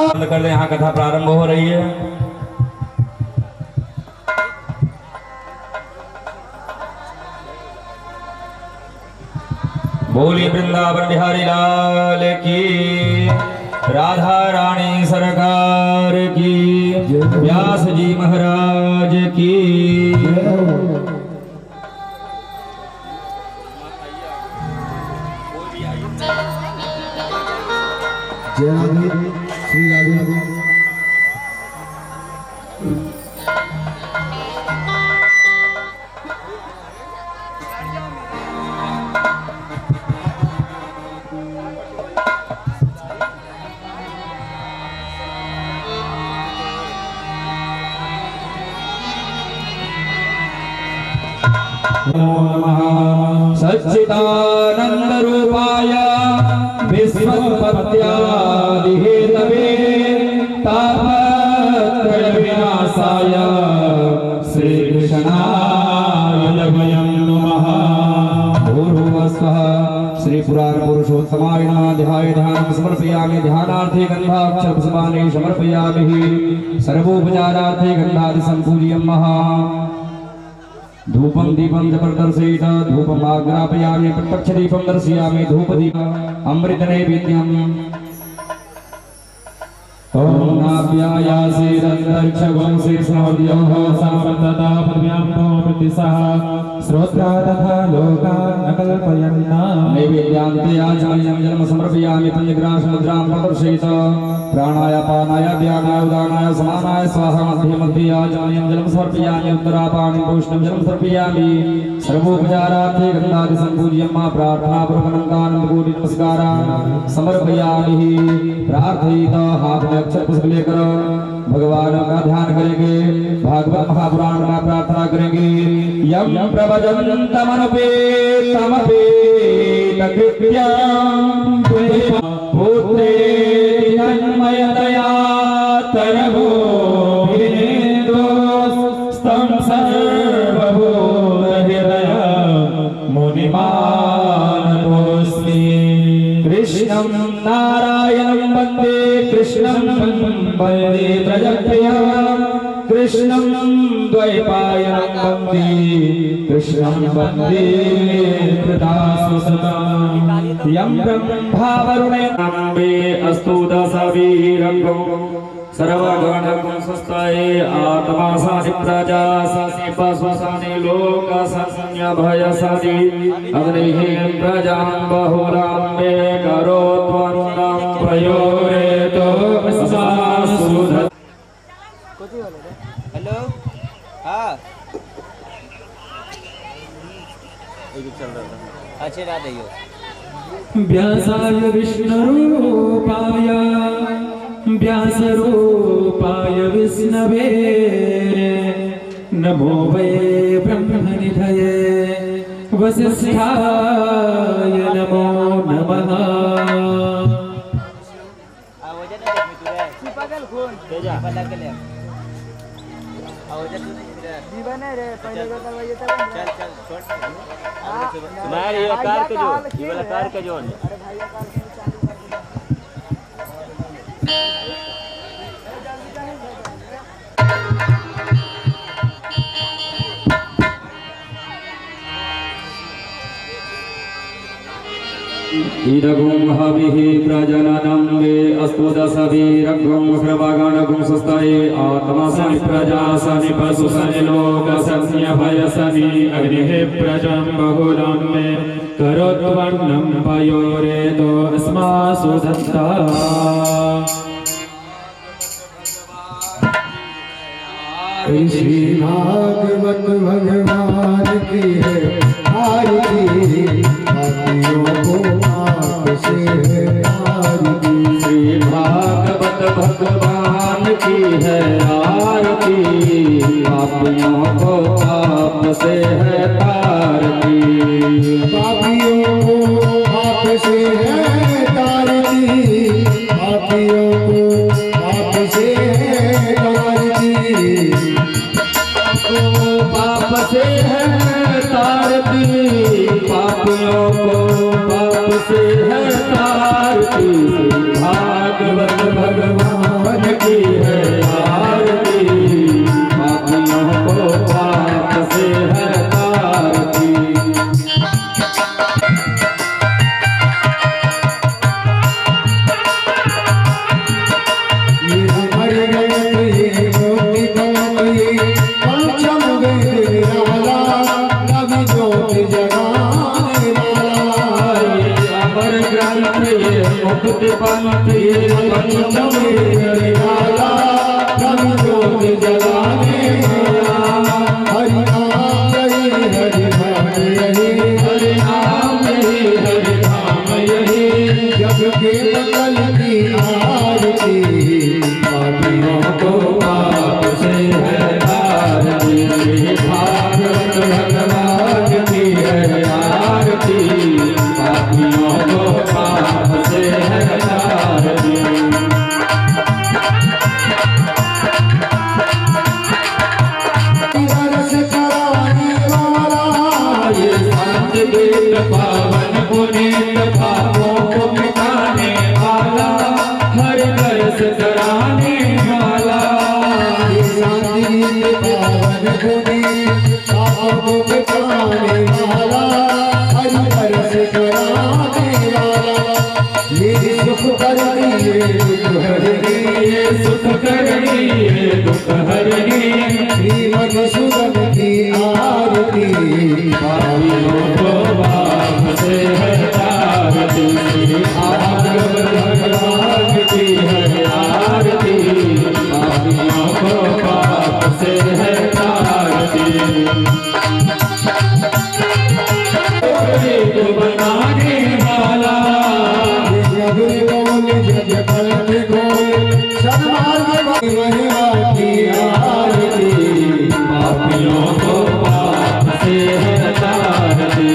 बंद कर दे, यहाँ कथा प्रारंभ हो रही है। बोली वृंदावन बिहारी लाल की, राधा रानी सरकार की, व्यास जी महाराज की। जय राधे श्री राधे। सच्चिदानंद रूपाय विश्वोत्पत्त्यादि हेतवे तापत्रय विनाशाय श्री कृष्णाय नमः। भूर्भुवस्वः। श्री पुराण पुरुषोत्तमाय नमः। ध्याय ध्यानं समर्पयामि। ध्यानार्थे गंधाक्षर पुष्पाणि समर्पयामि। सर्वोपचारार्थे गंधादि संपूज्यमः। धूपम दीपम च प्रदर्शयित धूपमाग्रापयामि। प्रत्यक्ष दीपम दर्शयामि। धूपदीप अमृत नैवेद्यम्। ओम नाभ्यायासेदन्तरिक्षगं शीर्षमद्योः समवर्तता पद्भ्यां प्रतिसः श्रोत्रा तथा लोकान् न कल्पयन्ना। नैवेद्यान्ते आचमनीयं जलम समर्पयामि। पंचग्रासमुद्रां प्रदर्शयित प्राणाय पानाय व्यानाय उदानाय समानाय स्वाहा। मध्ये मध्ये आचमनीयं जलम समर्पयामि। उत्तरापाणिं पूष्णं जलम समर्पयामि। सर्वोपचारार्थे गन्धादि संपूज्यं मा प्रार्थना पूर्वकं कोटि नमस्कारान् समर्पयामि। प्रार्थित हाथ में अक्षर पुष्प लेकर भगवान का ध्यान करेंगे। भागवत महापुराण का प्रार्थना करेंगे। यम प्रवचन्तमनुपेतमपेत कृत्यं पुत्रे तन्मयतया तरभो भिनेन्दोस्तं सर्वभूतहृदय मुनिमानतोऽस्मि। कृष्णं नारायणं वन्दे कृष्णं वन्दे व्रजप्रियं। कृष्णं द्वैपायनं वन्दे कृष्णं वन्दे कृतासुसुतं। यं ब्रह्मा वरुणेनाम्बे अस्तु दशवीरगो सर्वगणगं स्वस्ताये आत्मा सानि प्रजा सानि पशु सानि लोक सानि भयसानि अग्निः प्रजां बहुलाम्बे करोत्वन्नं प्रयोरेतो सासुध। हेलो हाँ चल रहा था। अच्छे राधे यो व्यासाय विष्णुरूपाय व्यासरूपाय विष्णवे नमो वै ब्रह्मनिधये वसिष्ठाय नमो नमः। आवाज़ नहीं देखी तुझे पागल कौन तेजा पता कर ले आवाज़ तू नहीं दीवान है रे पहले का करवाइए तब चल चल छोड़ तुम्हारी ये कार का जो ये वाला कार का जो अरे भाई का कार इदगुं हविः प्रजननं वे अस्तु दशवीरगुं सर्वगणगुं स्वस्ताये आत्मा सानि प्रजा सानि पशु सानि लोक सानि भयसानि अग्निः प्रजां बहुलां मे करोत्वन्नं पयोरेतो अस्मासु दत्ता। श्री भागवत भगवान की है आरती। पापियों को पाप से है तारती। श्री भागवत भगवान की है आरती। पापियों को पाप से है तारती। पापियों को पाप से है तारती। पापियों को पाप से है तारती। पाप से है तारती। पापियों को पाप से है तारती। पर ग्रंथ ये मुक्ति पंथ ये पंचम हरियाला प्रभु ज्योति जगाने वाला हरि नाम यही हरि नाम यही हरि नाम यही हरि नाम यही जग के मंगल की आरती पापियों को पाप से है आरती भागवत भगवान की है आरती पापियों को पाप से है आरती रस कराने वाला ये संत गीत पावन पुनीत पापों को मिटाने वाला हर रस कराने वाला शांति पावन गुनी पापों को मिटाने वाला हरि रस कराने वाला ये सुख करनी ये दुख हरनी ये सुख करनी ये दुख हरनी श्रीमद सुगम की आरती पापियों को पाप से है आरती भागवत भगवान की है आरती पापियों को पाप से है आरती को बनाने वाला जग बोल जग कल बोल सन्मार्ग महिमा की आरती पापियों को पाप से है आरती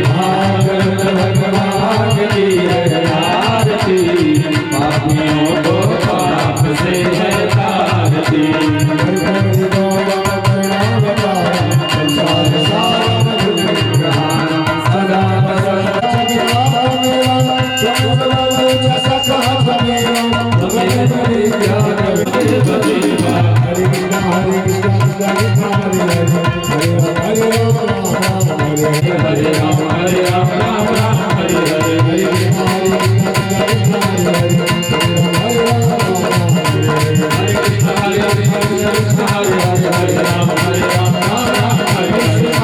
भागवत भगवान की है आरती पापियों को पाप से है आरती सदा हरे राम राम राम हरे हरे हरे कृष्ण हरे कृष्ण हरे हरे हरे राम राम हरे हरे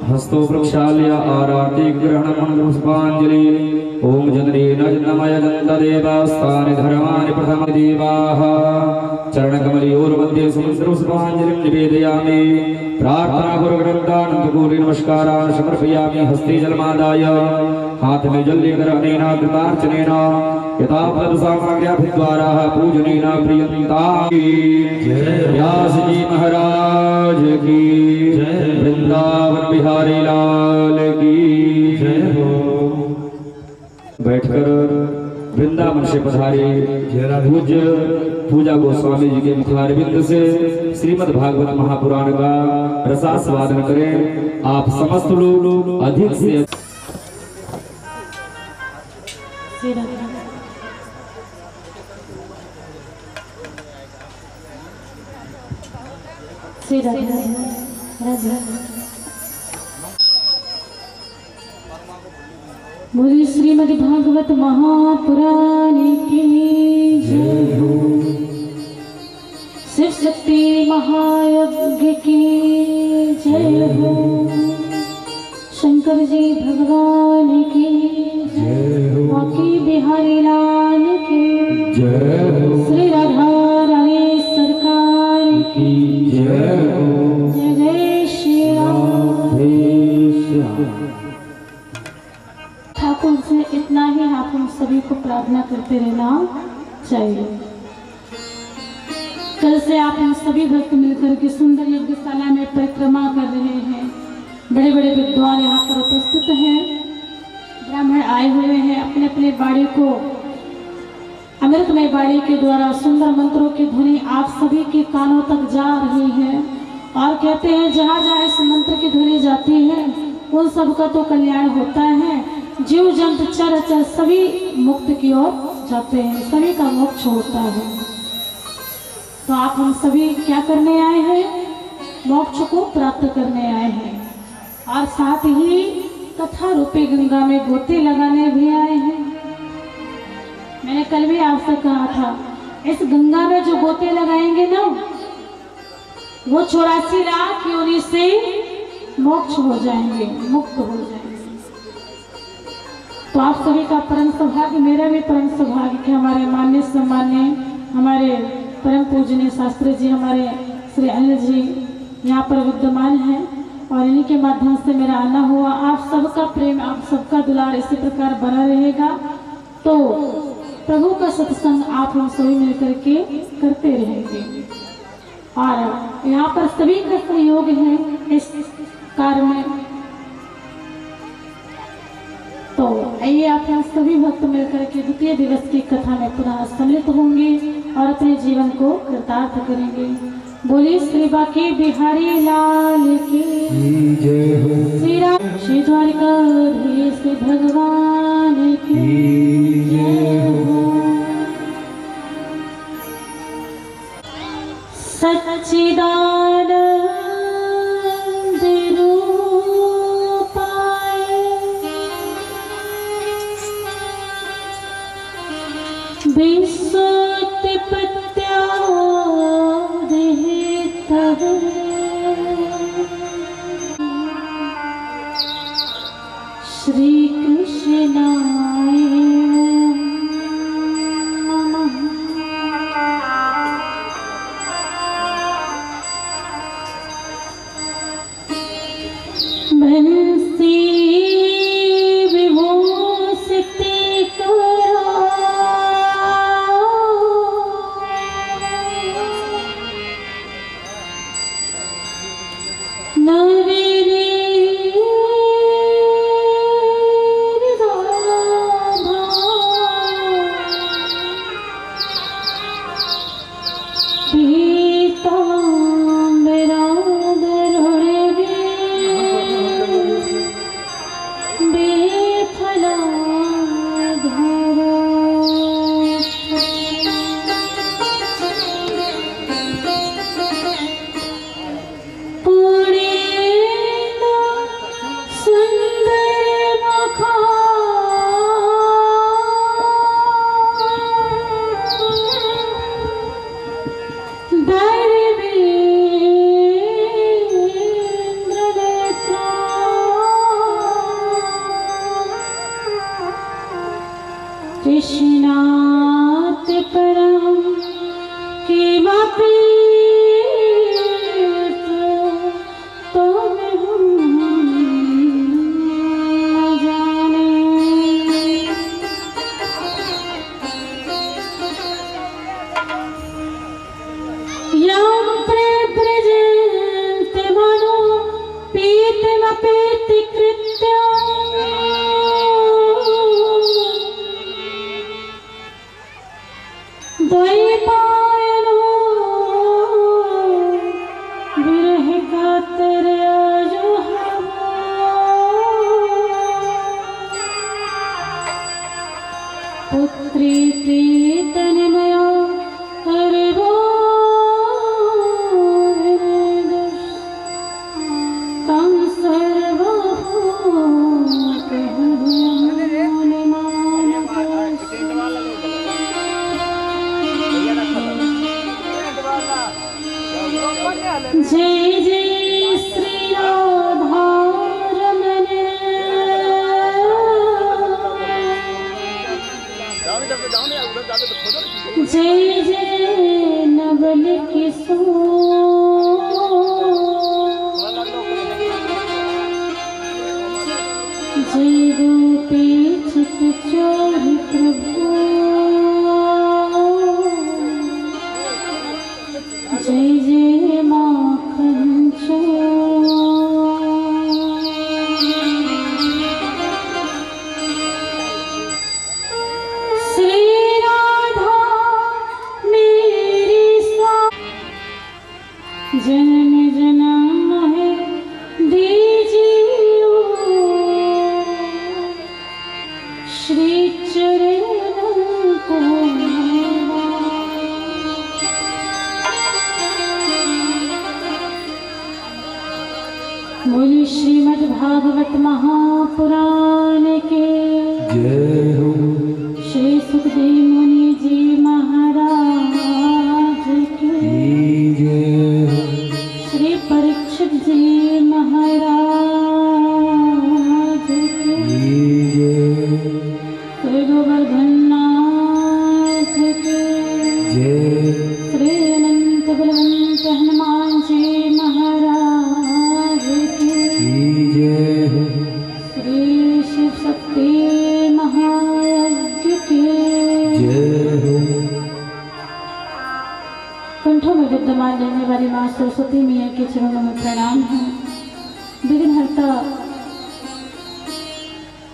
हस्तो प्रक्षाल्य आराति ग्रहण मंगल पुष्पांजलि ओम जननी नमय नंददेव स्थानि धर्मानि प्रथम देवाः चरणकमलयोर्मध्ये समुद्र पुष्पांजलिं निवेदयामि प्रार्थना पूर्वक नमस्कारान् समर्पयामि हस्ते जलमादाय हाथ में जल लेकर अनेन कृतार्चनेन यथा फलसामग्र्याभिद्वारा पूजनेन प्रियंता व्यास जी महाराज की वृंदावन बिहारी लाल की बैठकर वृंदावन से पधारे पूज्य पूजा गोस्वामी जी के मुखारविंद से श्रीमद् भागवत महापुराण का रसास्वादन करें। आप समस्त लोग अधिक से बोली श्रीमद् भागवत महापुराण की जय हो। शिव शक्ति महायज्ञ की जय हो। शंकर जी भगवान की जय हो। बाकी बिहारी लाल की जय हो। श्री राधा रानी सरकार की जय हो। जय जय श्री राम। ठाकुर से इतना ही आप हम सभी को प्रार्थना करते रहना चाहिए। कल से आप हम सभी भक्त मिलकर के सुंदर यज्ञशाला में परिक्रमा कर रहे हैं। बड़े बड़े विद्वान यहाँ पर उपस्थित हैं, ब्राह्मण आए हुए हैं। अपने अपने बाड़ी को अमृतमय बाड़ी के द्वारा सुंदर मंत्रों की ध्वनि आप सभी के कानों तक जा रही है और कहते हैं जहाँ जहाँ इस मंत्र की ध्वनि जाती है उन सब का तो कल्याण होता है। जीव जंतु चर अचर सभी मुक्त की ओर जाते हैं, सभी का मोक्ष होता है। तो आप हम सभी क्या करने आए हैं? मोक्ष को प्राप्त करने आए हैं और साथ ही कथा रूपी गंगा में गोते लगाने भी आए हैं। मैंने कल भी आपसे कहा था, इस गंगा में जो गोते लगाएंगे ना, वो 84 लाख योनि से मोक्ष हो जाएंगे, मुक्त हो जाएंगे। तो आप सभी का परम सौभाग्य, मेरा भी परम सौभाग्य कि हमारे मान्य सम्मान्य हमारे परम पूजनीय शास्त्री जी, हमारे श्री अनिल जी यहाँ पर विद्यमान हैं और इन्हीं के माध्यम से मेरा आना हुआ। आप सबका प्रेम, आप सबका दुलार इसी प्रकार बना रहेगा तो प्रभु का सत्संग आप हम सभी मिलकर के करते रहेंगे। और यहाँ पर सभी का सहयोग है इस कार्य में। तो आइए आप यहाँ सभी भक्त मिलकर के द्वितीय दिवस की कथा में पुनः सम्मिलित होंगे और अपने जीवन को कृतार्थ करेंगे। बोलिए श्री बांके बिहारी लाल की जय हो, श्री राम श्री द्वारिकाधीश भगवान की जय हो। सच्चिदानंद रूपाय विश्वोत्पत्त्यादिहेतवे श्री कृष्णाय नमः। बंसी विभूषित करा कृष्णात परम किमपि तो हम जाने। यं प्रव्रजन्ति मनो पीतिमपीति कृत्यम् द्वैपायनो विरह कातर आजुहावो। पुत्रीति तन्मया हरिवो हृदयः तं जय जय श्री राधा रमण। जय जय नवल किशोर। जय गोपी चित चोरी प्रभु। जय जय माखन चोर। श्री राधा मेरी सा जन्म जन्म है दीजियो श्री चरणों को। श्रीमद् भागवत महापुराण के जय हो श्री सुखदेव मुनि जी महाराज के जय हो श्री परीक्षित जी महाराज के जय श्री गोवर्धन नाथ के जय श्री अनंत बलवंत हनुमान जी महाराज के जय हो श्री शिव शक्ति महायज्ञ के जय हो कंठों में विद्यमान रहने वाली माँ सरस्वती मैया के चरणों में प्रणाम है। विघ्नहर्ता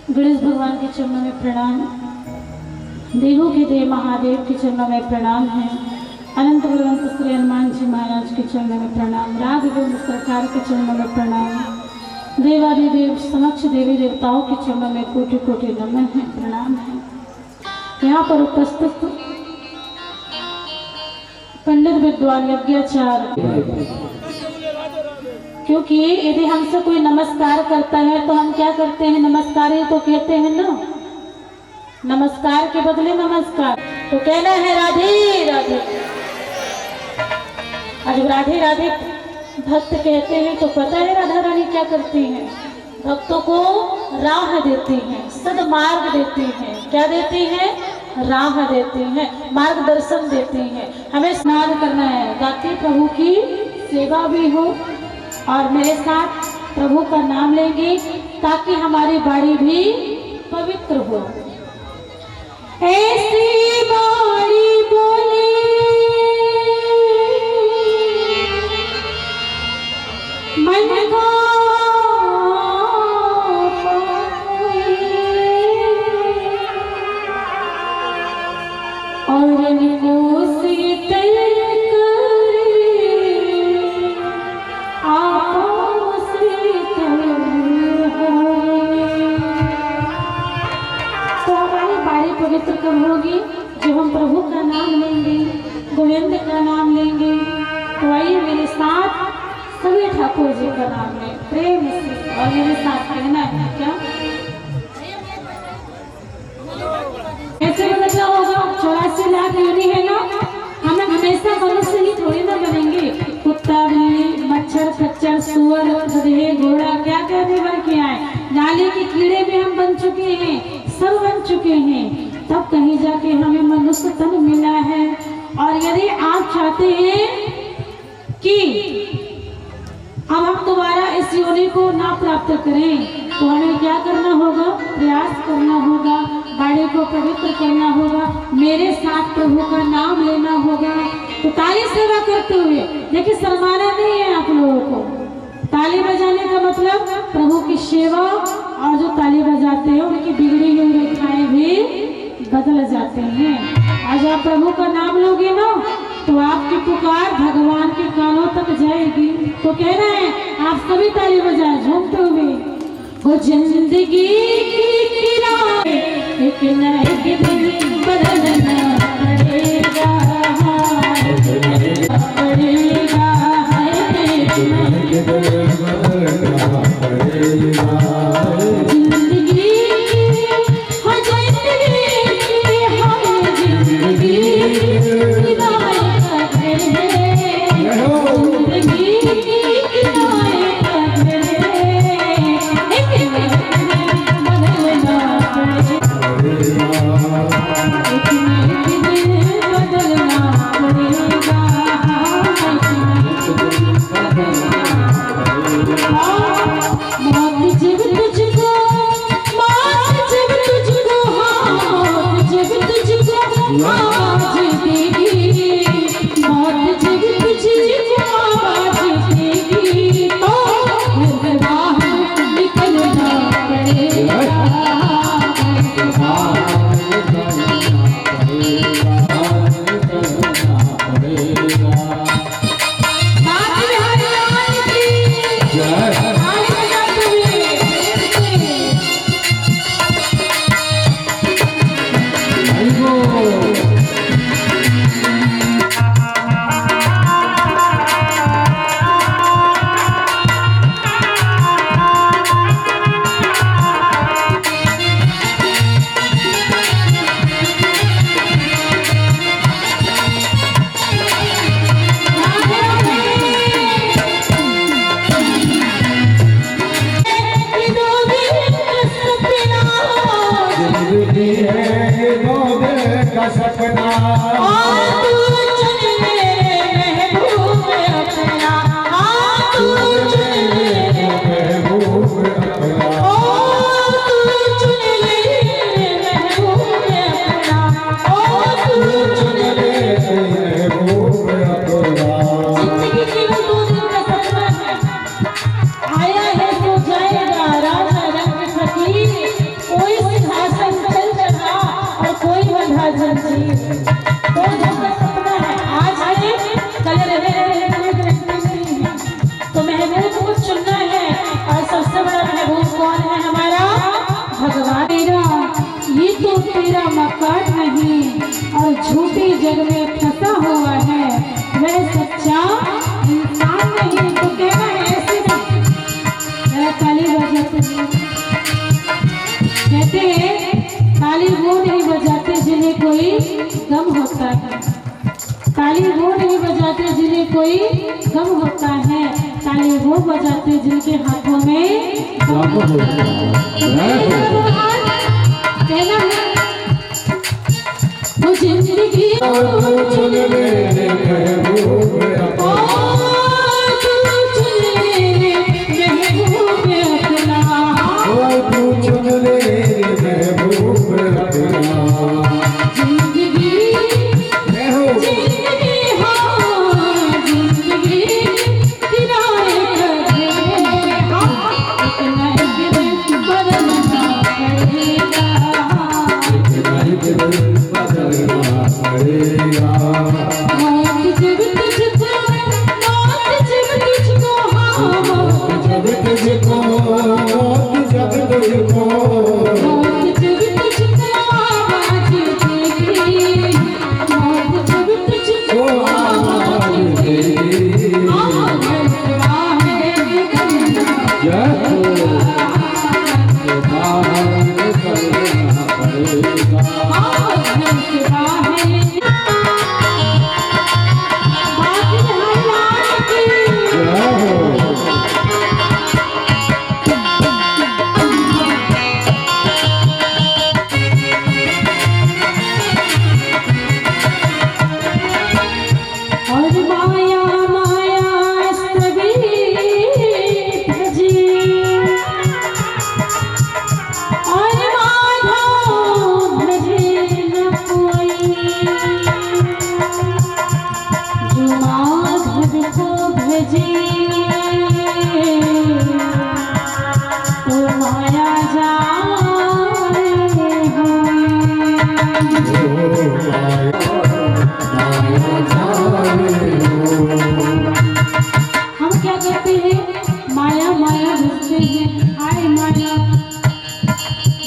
गणेश भगवान के चरणों में प्रणाम, देवों के देव महादेव के चरणों में प्रणाम है। अनंत बलवंत श्री हनुमान जी महाराज के चरणों में प्रणाम, राग गोविंद सरकार के चरणों में प्रणाम, देवादिदेव समक्ष देवी देवताओं के चरणों में कोटि कोटि नमन है, प्रणाम है। यहाँ पर उपस्थित पंडित विद्वान यज्ञाचार्य, क्योंकि यदि हमसे कोई नमस्कार करता है तो हम क्या करते हैं, नमस्कार ही तो कहते हैं ना, नमस्कार के बदले नमस्कार तो कहना है राधे राधे। आज राधे राधे भक्त कहते हैं तो पता है राधा रानी क्या करती हैं, भक्तों को राह देती हैं, सदमार्ग देती हैं। क्या देती हैं, राह देती हैं, मार्गदर्शन देती हैं। हमें स्नान करना है ताकि प्रभु की सेवा भी हो और मेरे साथ प्रभु का नाम लेंगे ताकि हमारी बाड़ी भी पवित्र हो। ऐसी बाड़ी बोले मन को और इनको शीतल करे आपो शीतल होए। तो हमारी बाड़ी पवित्र कब होगी, जब हम प्रभु का नाम लेंगे, गोविंद का नाम लेंगे। तो आइए मेरे साथ सभी ठाकुर जी का नाम लें प्रेम से, और मेरे साथ कहना है क्या, कैसे बदलना होगा। 84 लाख योनि है ना, हम हमेशा मनुष्य ही थोड़ी ना बनेंगे। कुत्ता बिल्ली मच्छर खच्चर सुअर गधे घोड़ा क्या कहने बन के आए, नाले के कीड़े भी हम बन चुके हैं, सब बन चुके हैं। तब कहीं जाके हमें मनुष्य तन मिला है। और यदि आप चाहते हैं कि अब हम दोबारा इस योनि को ना प्राप्त करें तो हमें क्या करना होगा, प्रयास करना होगा, बाड़ी को पवित्र करना होगा, मेरे साथ प्रभु का नाम लेना होगा। तो ताली सेवा करते हुए, देखिए शर्माना नहीं है आप लोगों को। ताली बजाने का मतलब प्रभु की सेवा, और जो ताली बजाते हैं उनकी बिगड़ी हुई रेखाएं भी बदल जाते हैं। आज आप प्रभु का नाम लोगे ना तो आपकी पुकार भगवान के कानों तक जाएगी। तो कहना है आप सभी ताली बजाएं झूमते हुए। वो जिंदगी की किनारे एक न एक दिन बदलना पड़ेगा, पड़ेगा जिंदगी हाँ जिंदगी जय का सपना तू चुन ले महबूब अपना, तू चुन ले महबूब अपना तू चुन ले महबूब अपना, तू चुन ले महबूब अपना। जिंदगी केवल 2 दिन का सपना है, आया है तो जाएगा। राजा रंग फकीर, कोई सिंहासन चल चढ़ा और कोई बंधा जंजीर। 2 दिन का सपना है, आज आए कल रहे तो महबूब को चुनना है। और सबसे बड़ा महबूब कौन है? हमारा भगवान। ये तो तेरा मकान नहीं और झूठी जग में फंसा हुआ है, वह सच्चा इंसान नहीं। तो कहना है ऐसे ताली बजाते कहते हैं, ताली वो नहीं बजाते जिन्हें कोई गम होता है, ताली वो नहीं बजाते जिन्हें कोई गम होता है, ताली वो बजाते जिनके हाथों में कहना है वो जिंदगी चुन ले महबूब अपना तू चुन ले महबूब अपना।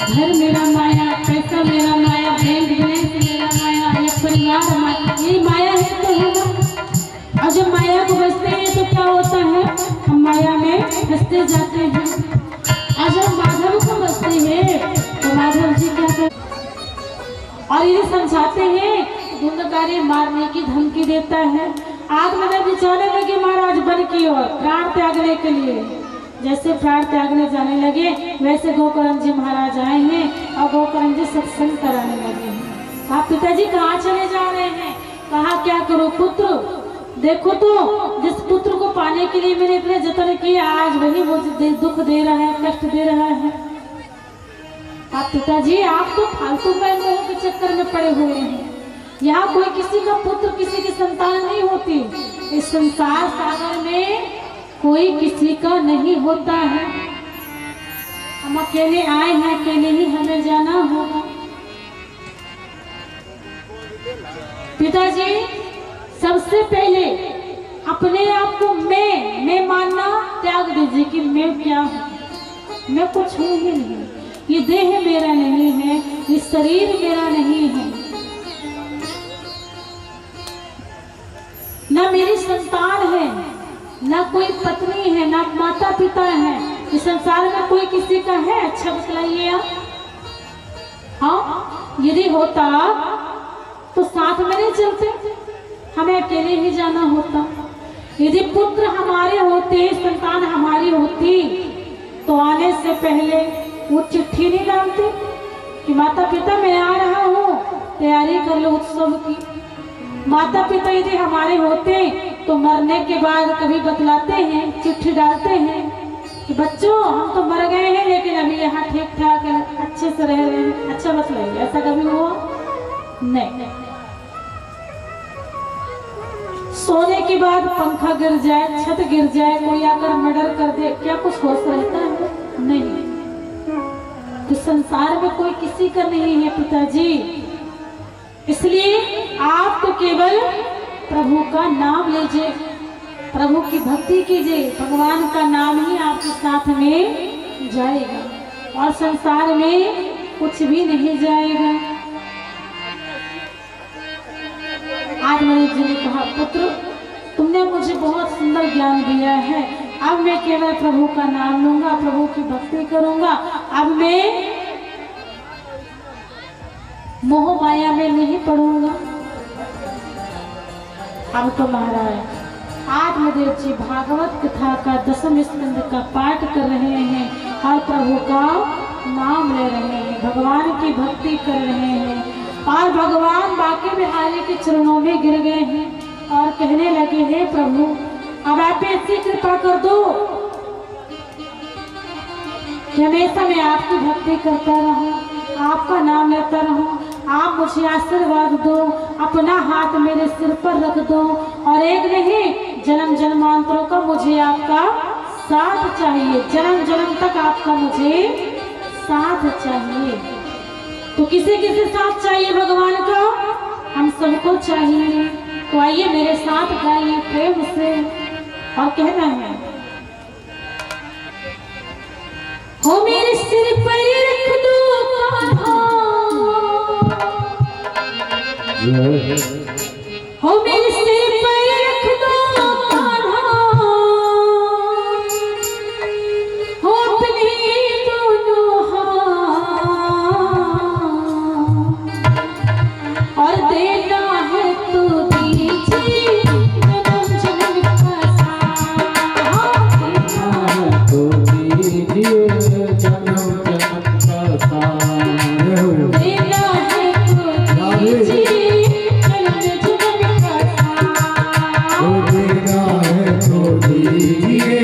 घर मेरा माया, पैसा मेरा माया, बैंक बैलेंस मेरा माया, ये परिवार माया, ये माया है तो है ना। और जब माया को बचते हैं तो क्या होता है? हम माया में फंसते जाते हैं। और जब माधव को बचते हैं तो माधव जी क्या करते और ये समझाते हैं, धुंधकारी मारने की धमकी देता है। आग में जब बिछाने लगे महाराज बन की ओर प्राण त्यागने के लिए, जैसे प्राण त्यागने जाने लगे वैसे गोकर्ण जी महाराज आए हैं और गोकर्ण जी सत्संग कराने लगे हैं। आप पिताजी कहाँ चले जा रहे हैं? कहा क्या करो पुत्र, देखो तो जिस पुत्र को पाने के लिए मैंने इतने जतन किए आज वही वो दुख दे रहा है, कष्ट दे रहा है। आप पिताजी आप तो फालतू में मोह के चक्कर में पड़े हुए हैं। यहाँ कोई किसी का पुत्र किसी की संतान नहीं होती। इस संसार सागर में कोई किसी का नहीं होता है। हम अकेले आए हैं, अकेले ही हमें जाना होगा। पिताजी सबसे पहले अपने आप को मैं मानना त्याग दीजिए कि मैं क्या हूँ। मैं कुछ हूँ ही नहीं। ये देह मेरा नहीं है, ये शरीर मेरा नहीं है, ना मेरी संतान है, ना कोई पत्नी है, ना माता पिता है। इस संसार में कोई किसी का है? अच्छा बतलाइए आप। हाँ, यदि होता तो साथ में नहीं चलते, हमें अकेले ही जाना होता। यदि पुत्र हमारे होते, संतान हमारी होती तो आने से पहले वो चिट्ठी नहीं डालते कि माता पिता मैं आ रहा हूँ, तैयारी कर लो उत्सव की। माता पिता यदि हमारे होते तो मरने के बाद कभी बतलाते हैं, चिट्ठी डालते हैं कि बच्चों हम तो मर गए हैं लेकिन अभी यहाँ ठीक ठाक है, अच्छे से रह रहे हैं, अच्छा बतलाइए। ऐसा कभी हुआ नहीं। सोने के बाद पंखा गिर जाए, छत गिर जाए, कोई आकर मर्डर कर दे, क्या कुछ होश रहता है? नहीं। तो संसार में कोई किसी का नहीं है पिताजी, इसलिए आप तो केवल प्रभु का नाम लीजिए, प्रभु की भक्ति कीजिए, भगवान का नाम ही आपके साथ में जाएगा और संसार में कुछ भी नहीं जाएगा। आज मनीष जी ने कहा, पुत्र तुमने मुझे बहुत सुंदर ज्ञान दिया है, अब मैं केवल प्रभु का नाम लूंगा, प्रभु की भक्ति करूंगा, अब मैं मोह माया में नहीं पड़ूंगा। अब तो महाराज आत्मदेव जी भागवत कथा का 10वें स्कंद का पाठ कर रहे हैं और प्रभु का नाम ले रहे हैं, भगवान की भक्ति कर रहे हैं और भगवान बांके बिहारी के चरणों में गिर गए हैं और कहने लगे, हे प्रभु अब आप ऐसी कृपा कर दो कि हमेशा मैं आपकी भक्ति करता रहूं, आपका नाम लेता रहूं, आप मुझे आशीर्वाद दो, अपना हाथ मेरे सिर पर रख दो और एक नहीं जन्म जन्मांतरों का मुझे आपका साथ चाहिए, जन्म जन्म तक आपका मुझे साथ चाहिए। तो किसे किसे साथ चाहिए भगवान का? हम सबको चाहिए। तो आइए मेरे साथ गाइए प्रेम से और कहना है, हो मेरे सिर पर रख दो कान्हा, हो मेरे सिर पर रख दो कान्हा, हो अपने दोनों हाथ और देना है तो दीजिए जन्म जन्म का साथ, देना है तो दीजिए जन्म जन्म का साथ, देना है तो दीजिए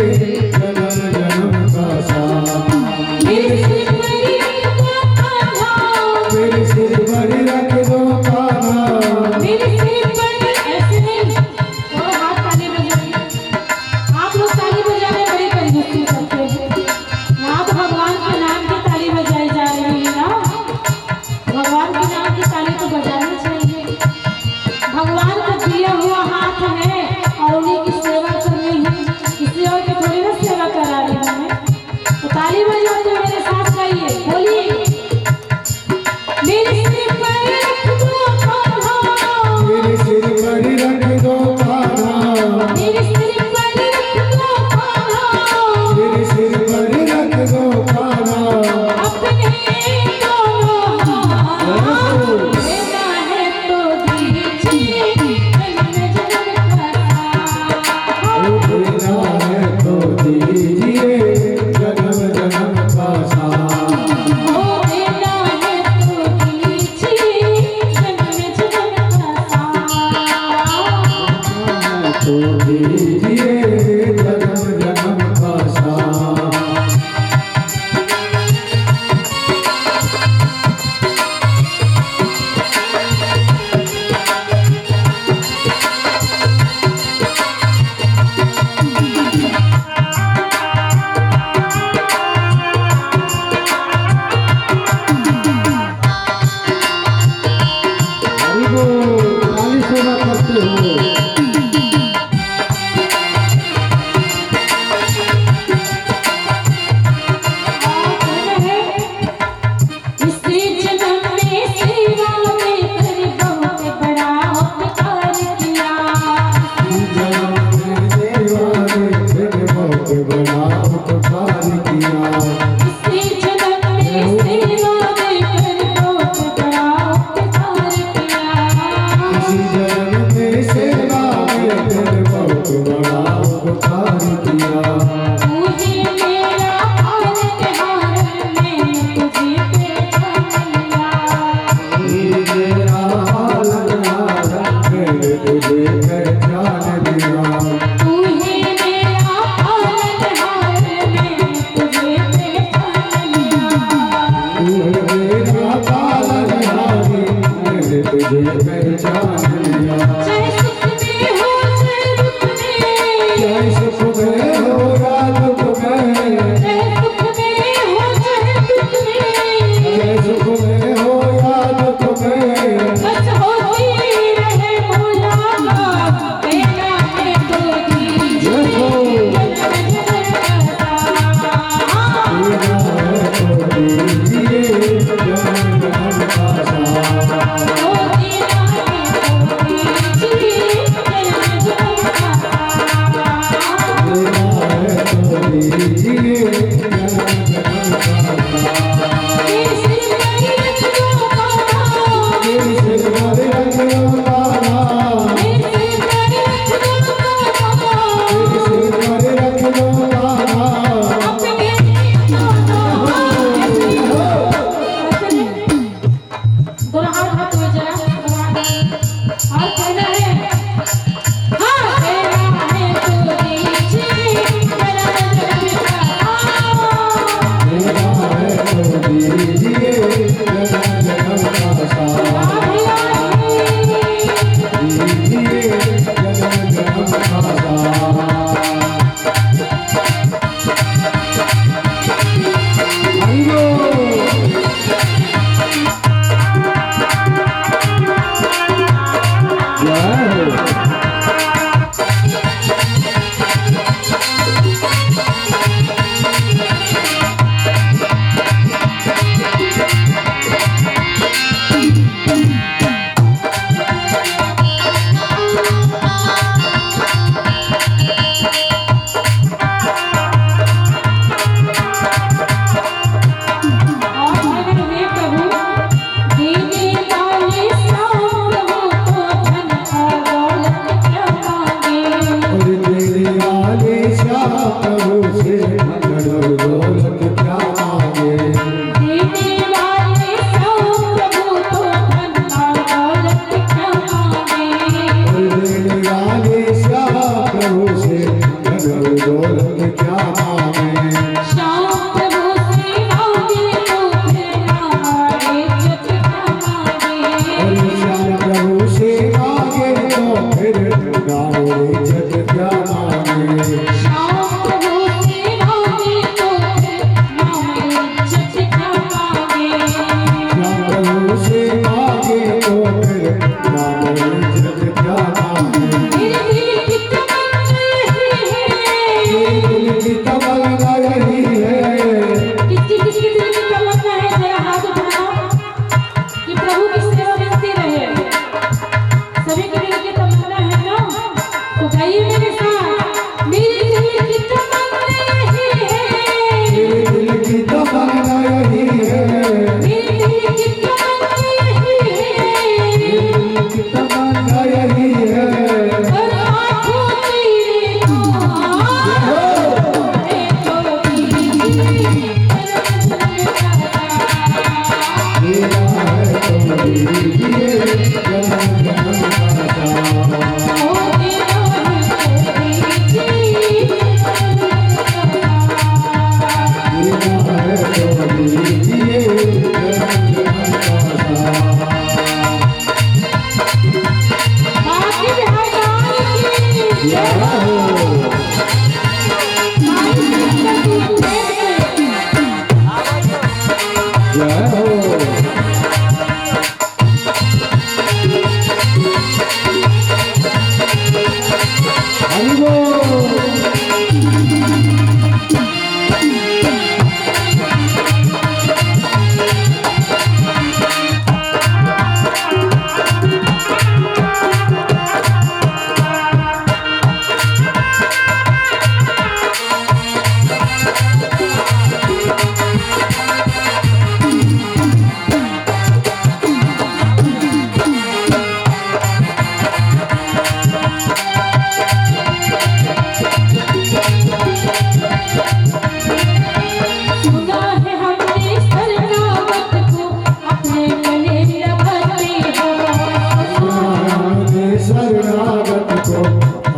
तेरा तू ही मेरा पालनहार, मैं तुझे पहचान लिया। चाहे सुख में हो चाहे दुख में, चाहे सुख में हो चाहे दुख में, बस होती रहे मुलाकात, तेरा है तो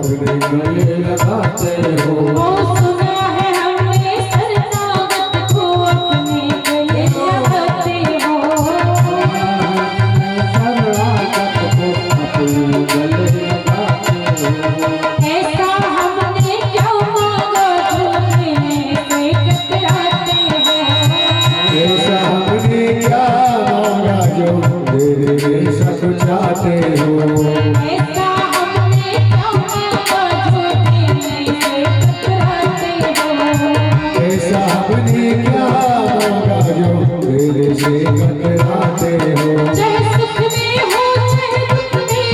अपने गले लगाते हो। ओ सुना है हमने शरणागत को अपने गले लगाते हो। शरणागत को अपने गले लगाते हो। ऐसा हमने क्या मांगा झूठे से कतराते हो। ऐसा हमने क्या मांगा जो तेरे शक चाहते हो। ऐसा हमने क्या मांगा झूठे से कतराते हो। ऐसा हमने क्या मांगा जो तेरे से कतराते हो। चाहे सुख में हो चाहे दुख में,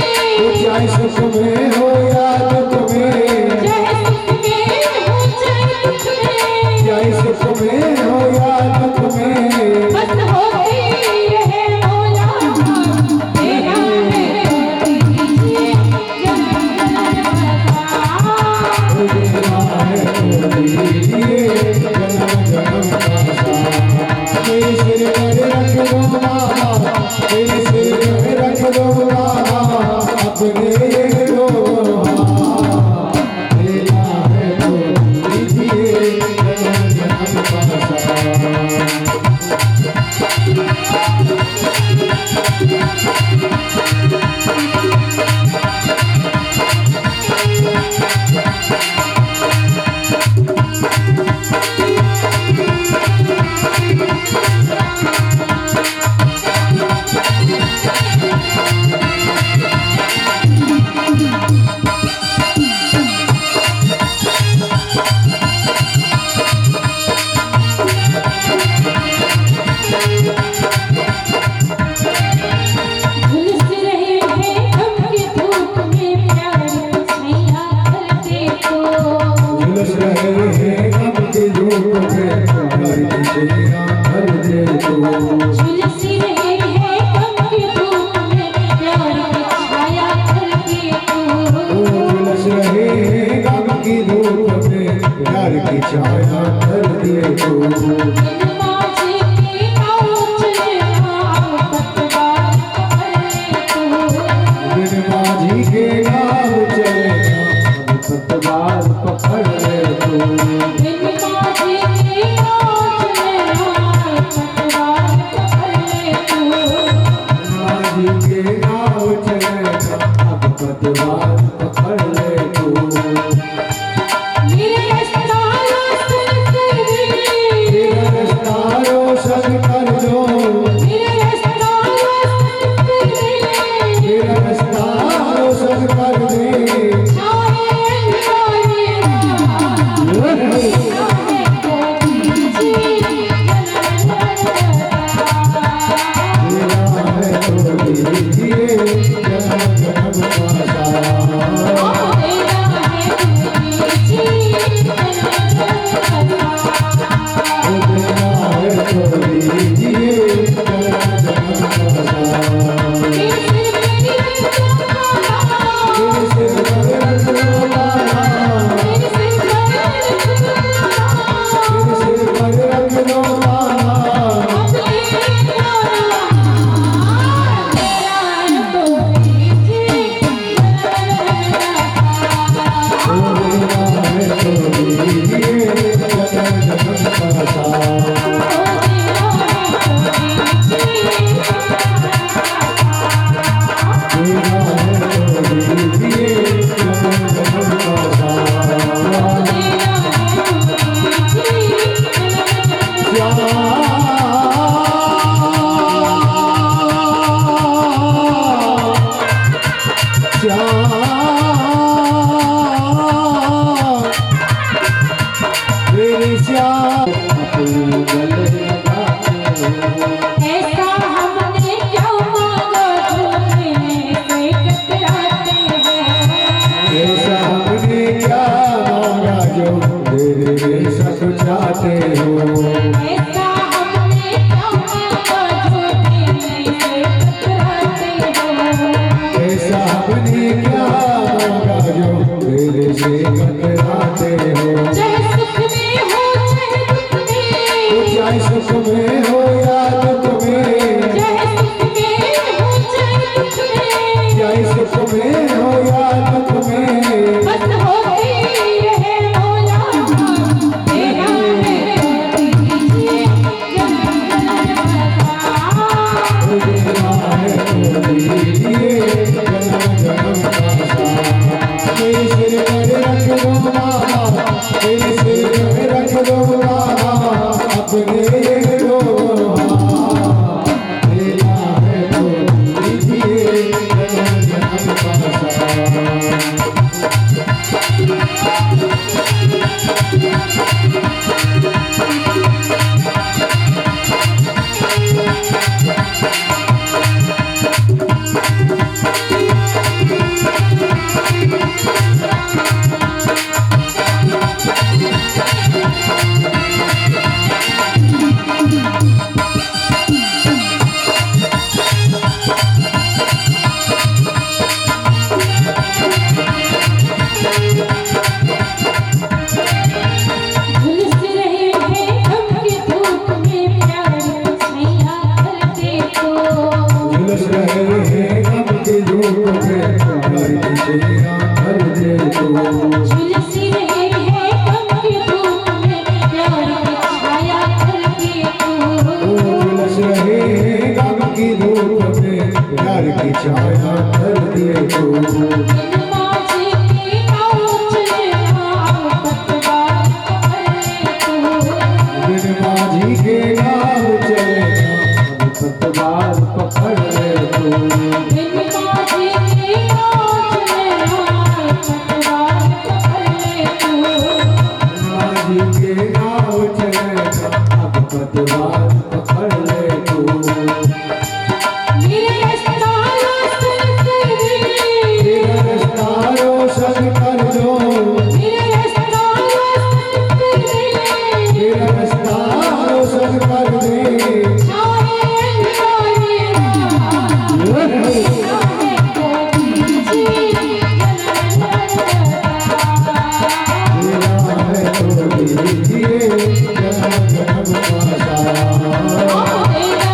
चाहे सुख में हो या दुख में, चाहे सुख में हो चाहे दुख में, चाहे सुख में हो या दुख में, बस होती रहे मौला तेरा है तो दीजिए जन्नत का। तेरा है तो दीजिए जन्म जन्म का साथ। मेरे सिर पर रख दो बाबा, मेरे सिर पर रख दो बाबा, अपने दो हाथ। तेरा है तो दीजिए जन्म जन्म का साथ। झुलस रहे हैं हम के धूप में प्यार छैया करते तो। झुलस रहे हैं गम के धूप में, प्यार की छैया भर दे तो। झुलस रहे हैं हम के धूप में प्यार की छाया करते तो। झुलस रहे हैं गम की धूप में, प्यार की छाया भर दे तो। बिन माझे के नाव चलना पतवार पकड़े तो। बिन माझी के नाव चलेगा अब पतवार पकड़ ले तो। बिन माझे के नाव चलना पतवार पकड़े तो। माझी के नाव चलेगा अब पतवार पकड़ ले तो। मेरे अस्तारा सुन कर दे, तेरा रास्ता रोशन कर दो। मेरे अस्तारा सुन कर दे, तेरा रास्ता रोशन कर दे। छाए अंगारे छाए तो दीजिए जन्नत का। तेरा है तो दीजिए जन्म जन्म का साथ। तेरा है तो दीजिए जन्नत का। तेरा है तो दीजिए जन्म जन्म का साथ। मेरे सिर तेरे सिर पर रख दो बाबा, मेरे सिर तेरे सिर पर रख दो बाबा, तेरा है तो दीजिए जन्म जन्म का साथ। तेरा है तो दीजिए जन्म जन्म का साथ। ऐसा हमने क्या मांगा झूठे से कतराते हो। ऐसा हमने क्या मांगा जो तेरे शक चाहते हो। ऐसा हमने क्या मांगा झूठे से कतराते हो। ऐसा हमने क्या मांगा जो तेरे से कतराते हो। चाहे सुख में हो चाहे दुख में, चाहे सुख में हो या दुख में, चाहे सुख में हो चाहे दुख में, चाहे सुख में हो या दुख में, बस झुलसी रही है गम की धूप में प्यार की छाया करके तू झुलस रहे गम की धूप में प्यार की छाया कर दे तू माझी की नाव चले आओ पतवार पकड़ तू बिन माझी के नाव चले अब पतवार पकड़ ले तू बिन माझी की नाव चले आओ पतवार पकड़ तू माझी के नाव चले अब पतवार पकड़ ले तू मेरे रास्ता रोशन कर दे तेरा रास्ता रोशन कर दो मेरे रास्ता रोशन कर दे तेरा है तो दीजिए जन्म जन्म का सारा तेरा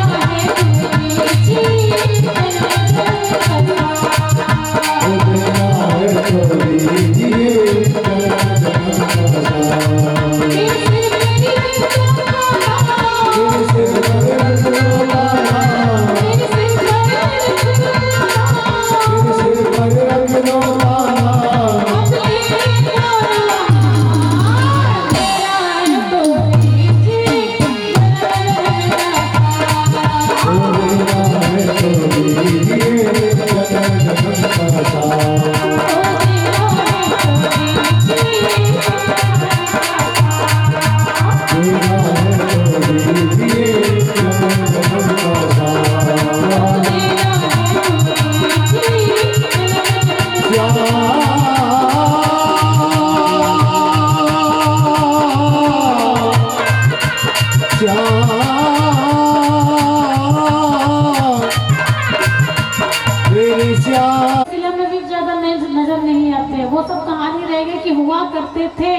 है तो दीजिए जन्म जन्म का सारा तेरे सिर पर रख लो तारा तेरे सिर पर रख लो तारा तेरा है तो दीजिए जन्म जन्म का सारा तेरा है तो दीजिए जन्म जन्म का सारा फिल्म में भी ज्यादा नजर नहीं आते, वो सब कहानी रह गई कि हुआ करते थे।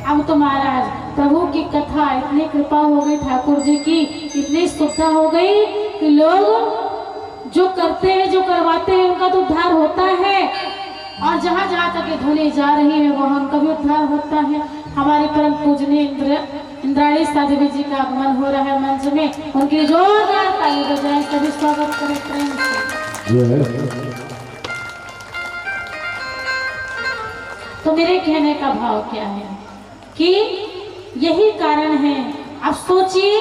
अब तो महाराज प्रभु की कथा इतनी कृपा हो गई, ठाकुर जी की इतनी सुविधा हो गई कि लोग जो करते हैं जो करवाते हैं उनका तो उद्धार होता है, और जहाँ जहाँ तक ये ध्वनि जा रही है वहाँ उनका भी उद्धार होता है। हमारे परम पूजनीय इंद्राणी साध्वी जी का आगमन हो रहा है मंच में, उनके लिए जोरदार ताली बजाएं, सभी स्वागत करें प्रेम से। तो मेरे कहने का भाव क्या है कि यही कारण है। अब सोचिए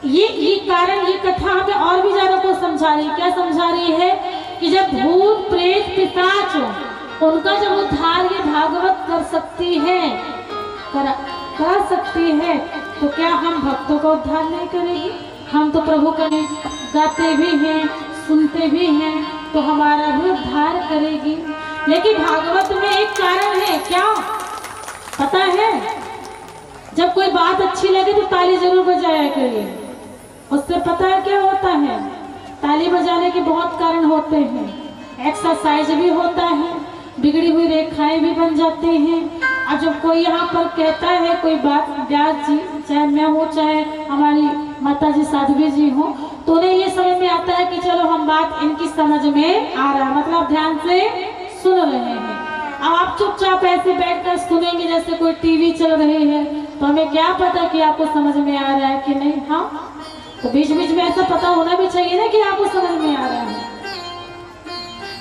ये कारण, ये कथा हमें और भी ज्यादा को समझा रही है। क्या समझा रही है कि जब भूत प्रेत पिशाच उनका जब उद्धार ये भागवत कर सकती है, करा सकती है, तो क्या हम भक्तों का उद्धार नहीं करेगी? हम तो प्रभु का गाते भी हैं, सुनते भी हैं, तो हमारा भी उद्धार करेगी। लेकिन भागवत में एक कारण है, क्या पता है? जब कोई बात अच्छी लगे तो ताली जरूर बजाया करिए। उससे पता है क्या होता है? ताली बजाने के बहुत कारण होते हैं, एक्सरसाइज भी होता है, बिगड़ी हुई रेखाएं भी बन जाती हैं। और जब कोई यहाँ पर कहता है कोई बात, व्यास जी चाहे मैं हूँ चाहे हमारी माता जी साध्वी जी हो, तो उन्हें ये समझ में आता है कि चलो हम बात इनकी समझ में आ रहा है, मतलब ध्यान से सुन रहे हैं। अब आप चुपचाप ऐसे बैठकर सुनेंगे जैसे कोई टीवी चल रही है, तो हमें क्या पता कि आपको समझ में आ रहा है कि नहीं। हाँ, तो बीच बीच में ऐसा पता होना भी चाहिए ना कि आपको समझ में आ रहा है।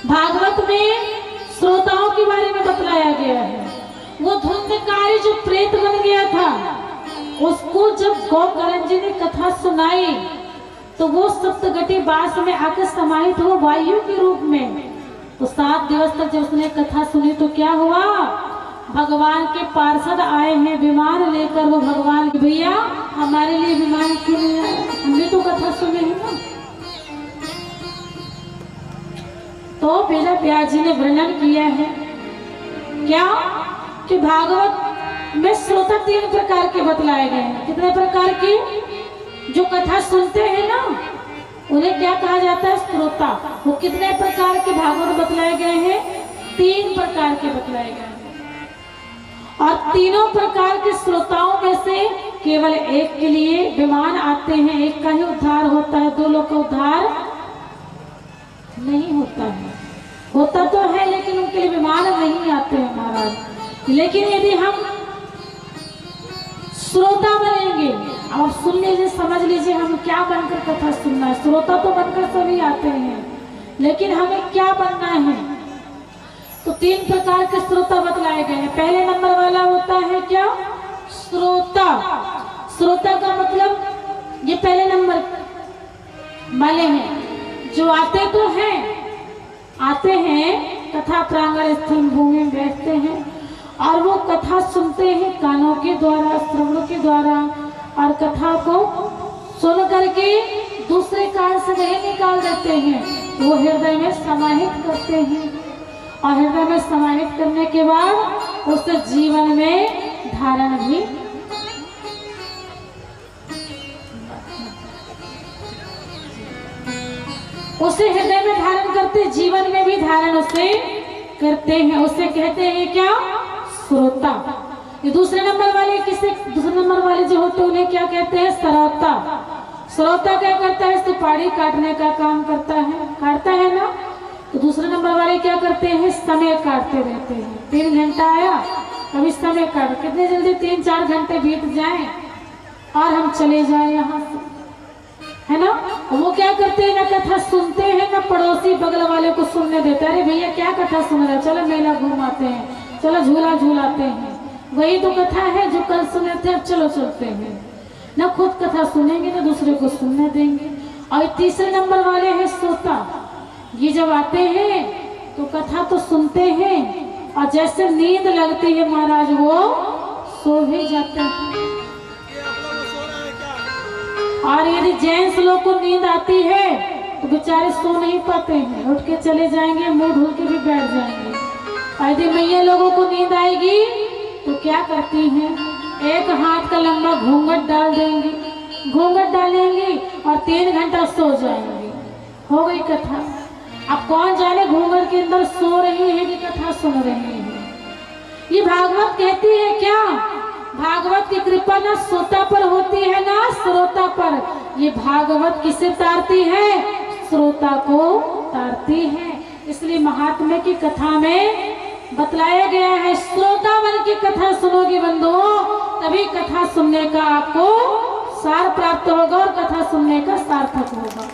भागवत में श्रोताओं के बारे में बतलाया गया है। वो धुंधकारी जो प्रेत बन गया था, उसको जब गोकर्ण जी ने कथा सुनाई तो वो सप्तगति बास में आकर समाहित हुआ वायु के रूप में। तो 7 दिवस तक जब उसने कथा सुनी तो क्या हुआ? भगवान के पार्षद आए हैं विमान लेकर, वो भगवान भैया हमारे लिए विमान क्यों नहीं आया, हमने तो कथा सुनी है ना। तो मेरा व्यास जी ने वर्णन किया है क्या कि भागवत में श्रोता 3 प्रकार के बतलाए गए हैं। कितने प्रकार की? जो कथा सुनते हैं ना उन्हें क्या कहा जाता है? श्रोता। वो कितने प्रकार के भागवत बतलाए गए हैं? 3 प्रकार के बतलाए गए हैं। और तीनों प्रकार के श्रोताओं में से केवल एक के लिए विमान आते हैं, एक का ही उद्धार होता है, 2 लोग का उद्धार नहीं होता है। होता तो है, लेकिन उनके लिए विमान नहीं आते हैं महाराज। लेकिन यदि हम श्रोता बनेंगे, अब आप सुन लीजिए, समझ लीजिए हम क्या बनकर कथा सुनना है। श्रोता तो बनकर सभी आते हैं, लेकिन हमें क्या बनना है? तो 3 प्रकार के श्रोता बतलाए गए हैं। पहले नंबर वाला होता है क्या? श्रोता। श्रोता का मतलब ये पहले नंबर वाले हैं जो आते तो हैं, आते हैं कथा प्रांगण स्थल भूमि में बैठते हैं और वो कथा सुनते हैं कानों के द्वारा, श्रवण के द्वारा, और कथा को सुन करके दूसरे कान से नहीं निकाल देते हैं, वो हृदय में समाहित करते हैं और हृदय में समाहित करने के बाद उसे जीवन में धारण भी उसे हृदय में धारण करते, जीवन में भी धारण उसे करते हैं। उसे कहते हैं क्या? श्रोता। ये दूसरे नंबर वाले किसे? दूसरे नंबर वाले जो होते हैं उन्हें क्या कहते हैं? श्रोता। श्रोता क्या करता है? सुपारी काटने का काम करता है, काटता है ना। तो दूसरे नंबर वाले क्या करते हैं? समय काटते रहते हैं। 3 घंटा आया, अभी समय काट, कितने जल्दी 3-4 घंटे बीत जाएं और हम चले जाएं यहाँ से, है ना। वो क्या करते हैं? ना कथा सुनते हैं, ना पड़ोसी बगल वाले को सुनने देते हैं। अरे भैया क्या कथा सुन रहे हैं, चलो मेला घुमाते हैं, चलो झूला झूलाते हैं। वही तो कथा है जो कल सुने थे, अब चलो चलते हैं। ना खुद कथा सुनेंगे ना दूसरे को सुनने देंगे। और 3 नंबर वाले हैं श्रोता। ये जब आते हैं तो कथा तो सुनते हैं और जैसे नींद लगती है महाराज वो सो ही जाते हैं। और यदि जेंट्स लोग को नींद आती है तो बेचारे सो नहीं पाते हैं, उठ के चले जाएंगे, मुंह धुल के भी बैठ जाएंगे। और यदि मैया लोगों को नींद आएगी तो क्या करती हैं? एक हाथ का लंबा घूंघट डाल देंगी, घूंघट डालेंगी और 3 घंटा सो जाएंगी। हो गई कथा। अब कौन जाने घूंघट के अंदर सो रही है कि कथा सुन रही है। ये भागवत कहती है क्या? भागवत की कृपा ना श्रोता पर होती है ना श्रोता पर। ये भागवत किसे तारती है? श्रोता को तारती है। इसलिए महात्मा की कथा में बतलाया गया है, श्रोता बन की कथा सुनोगे बंधुओं, तभी कथा सुनने का आपको सार प्राप्त होगा और कथा सुनने का सार्थक होगा।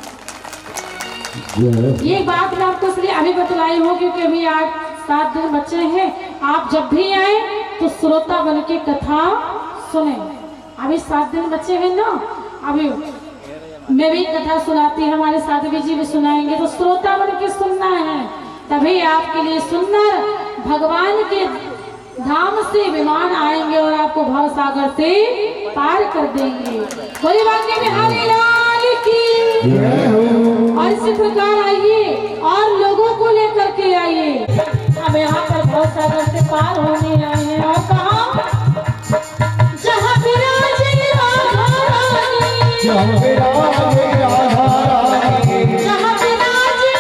ये बात मैं आपको इसलिए अभी बतलाई हूँ क्योंकि अभी 8-7 दिन बचे हैं। आप जब भी आए तो श्रोता बन के कथा सुने। अभी 7 दिन बचे हैं ना, अभी मैं भी कथा सुनाती, हमारे साधवी जी भी सुनाएंगे। तो श्रोता बन के सुनना है, तभी आपके लिए सुंदर भगवान के धाम से विमान आएंगे और आपको भव सागर से पार कर देंगे। कोई वाक्य में हरि लाल की। और इसी प्रकार आइए और लोगों को लेकर के आइए। अब यहाँ पर भव सागर से पार होने आए हैं और कहा जहाँ विराजे राधा रानी, जहाँ विराजे राधा रानी, जहाँ विराजे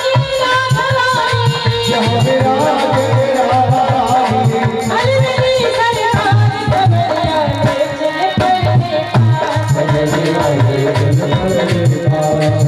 राधा रानी, जहाँ विराजे राधा रानी, अरे मेरी सयानी कमरिया ले चले पड़ने पास, कमरिया ले चले पड़ने पास।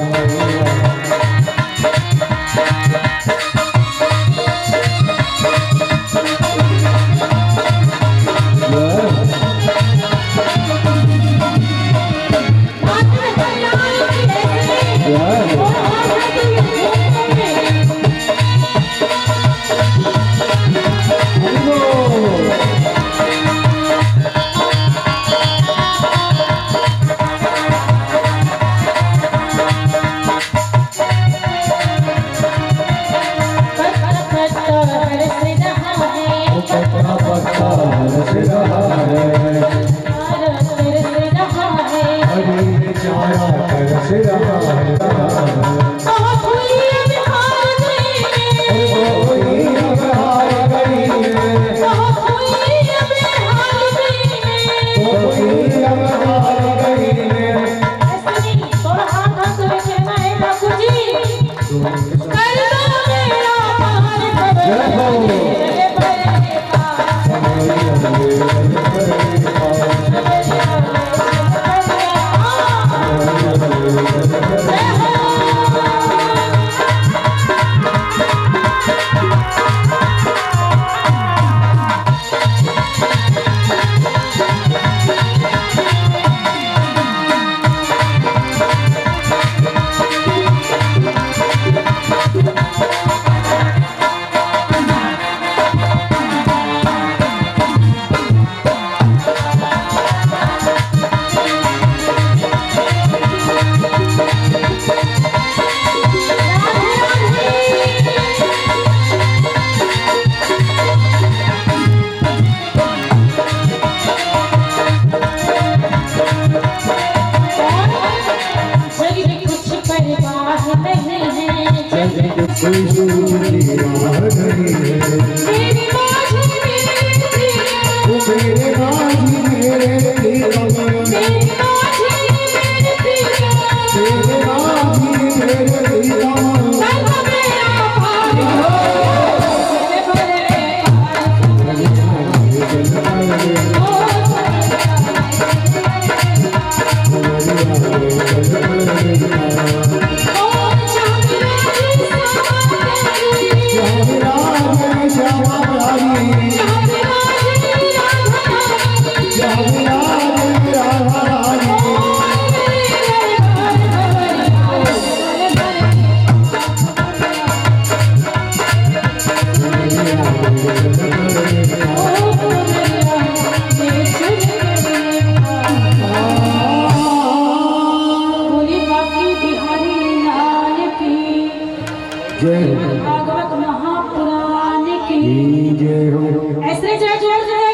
ऐसे जय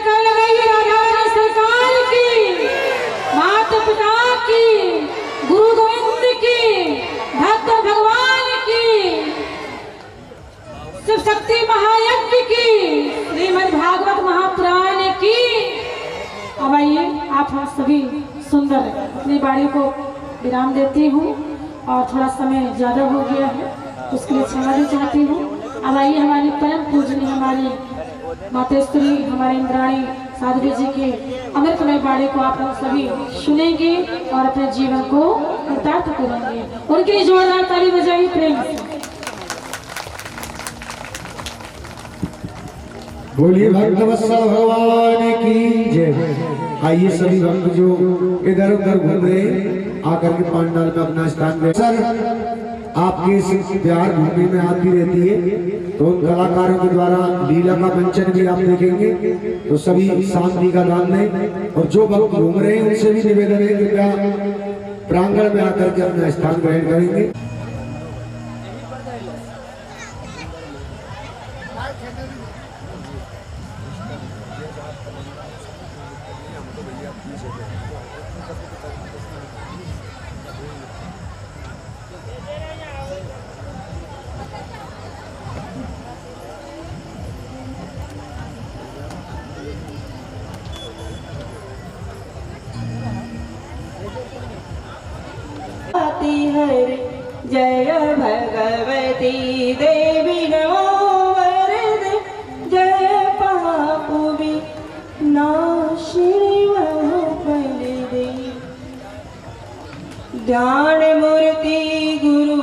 कर लगाइए राधा रानी सरकार की, माता पिता की, गुरु गोविंद की, भक्त भगवान की, शिव शक्ति महायज्ञ की, श्रीमद् भागवत महापुराण की। अब आइए आप हम सभी सुंदर अपनी बाड़ी को विराम देती हूँ और थोड़ा समय ज़्यादा हो गया है उसके लिए क्षमा भी चाहती हूँ। अब आइए हमारी परम पूजनी हमारी मातेश्वरी हमारे इंद्राणी साध्वी जी के अमृतमय बाणी को आप लोग सभी सुनेंगे और अपने जीवन को कृतार्थ करेंगे। उनके लिए जोरदार ताली बजाइए प्रेम से। बोलिए भक्त वत्सल भगवान की जय। आइए सभी भक्त जो इधर उधर घूम रहे आकर के पंडाल में अपना स्थान ले। सर आपके इस प्यार भूमि में आती रहती है तो उन कलाकारों के द्वारा लीला का मंचन भी आप देखेंगे, तो सभी शांति का दान दें और जो भक्त घूम रहे हैं उनसे भी निवेदन है कृपया प्रांगण में आकर के अपना स्थान ग्रहण करेंगे। हरि जय भगवती देवी नमो वरदे जय पाप विनाशिनी फलदे ध्यान मूर्ति गुरु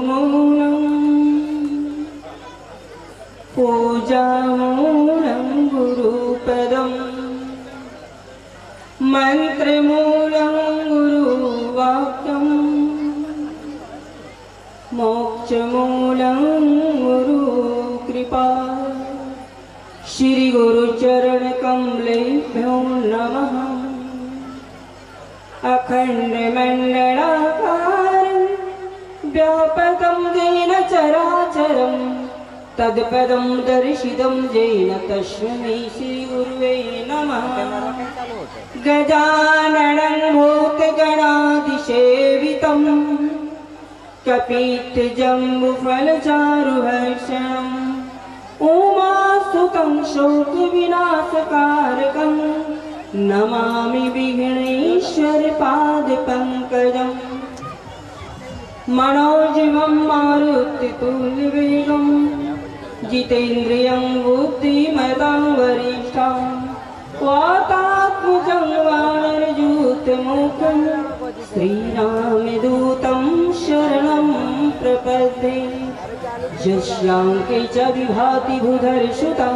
मूलम पूजा मूलम गुरुपदम मंत्र मूलम गुरुवाक्यम मोक्ष मूलम गुरु कृपा श्री गुरु चरण कमलेभ्यो नमः। अखंड मंडलाकारं व्यापकं येन चराचरं तत्पदं दर्शितं येन तस्मै श्री गुरुवे नमः। गजाननं भूतगणाधिसेवितं कपित्थजम्बुफलचारुहर्षणम् उमासुतं शोकविनाशकारकं नमामि विघ्नेश्वरपादपङ्कजं। मनोजवं मारुतितुल्यवेगं जितेन्द्रियं बुद्धिमतां वरिष्ठं वातात्मजं वानरयूथमुखं श्रीरामदूतं शरणं प्रपद्ये। यस्यांके च विभाति भूधरसुता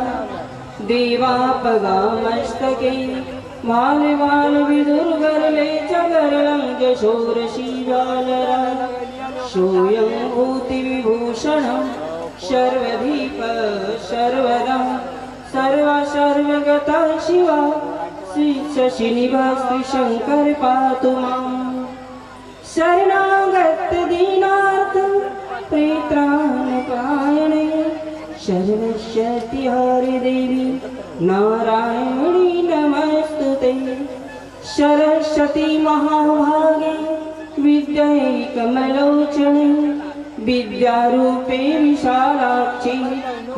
देवापगामस्तके मालवालविदुर्गरले च गरलं जशोरशीजालरा सोऽयं भूतिविभूषणं सर्वधीप सर्वदा सर्वगता शिवा श्री शशिनिवास शंकर पातु मां। शरणागत दीनार्थ परित्राणपरायणे शरणशक्तिहारे देवी नारायणी नमस्तुते। सरस्वती महाभागे विद्ये कमलोचने विद्यारूपे विशालाक्षी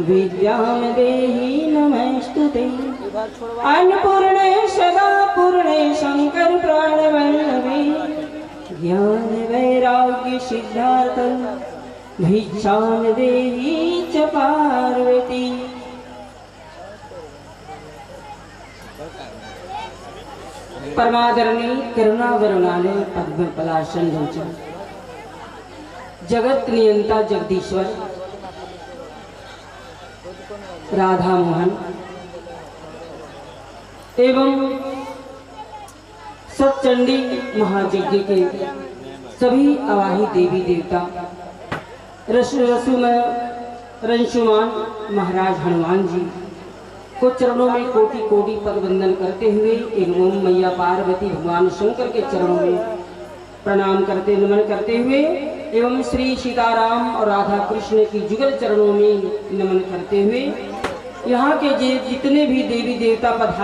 विद्यां देहि नमस्तुते। अन्नपूर्णे सदा पूर्णे शंकर प्राणवल्लभे ज्ञान वैराग्य सिद्धार्थ भिक्षां देहि च पार्वती। परमादरणी करुणावरुणालय पद्मपलाशन लोचन जगत नियंता जगदीश्वर राधा मोहन एवं सतचंडी महायज्ञ के सभी अवाही देवी देवता रंशुमान महाराज हनुमान जी को चरणों में कोटि कोटि पद वंदन करते हुए एवं मैया पार्वती भगवान शंकर के चरणों में प्रणाम करते नमन करते हुए एवं श्री सीताराम और राधा कृष्ण की जुगल चरणों में नमन करते हुए यहाँ के जितने भी देवी देवता पधारे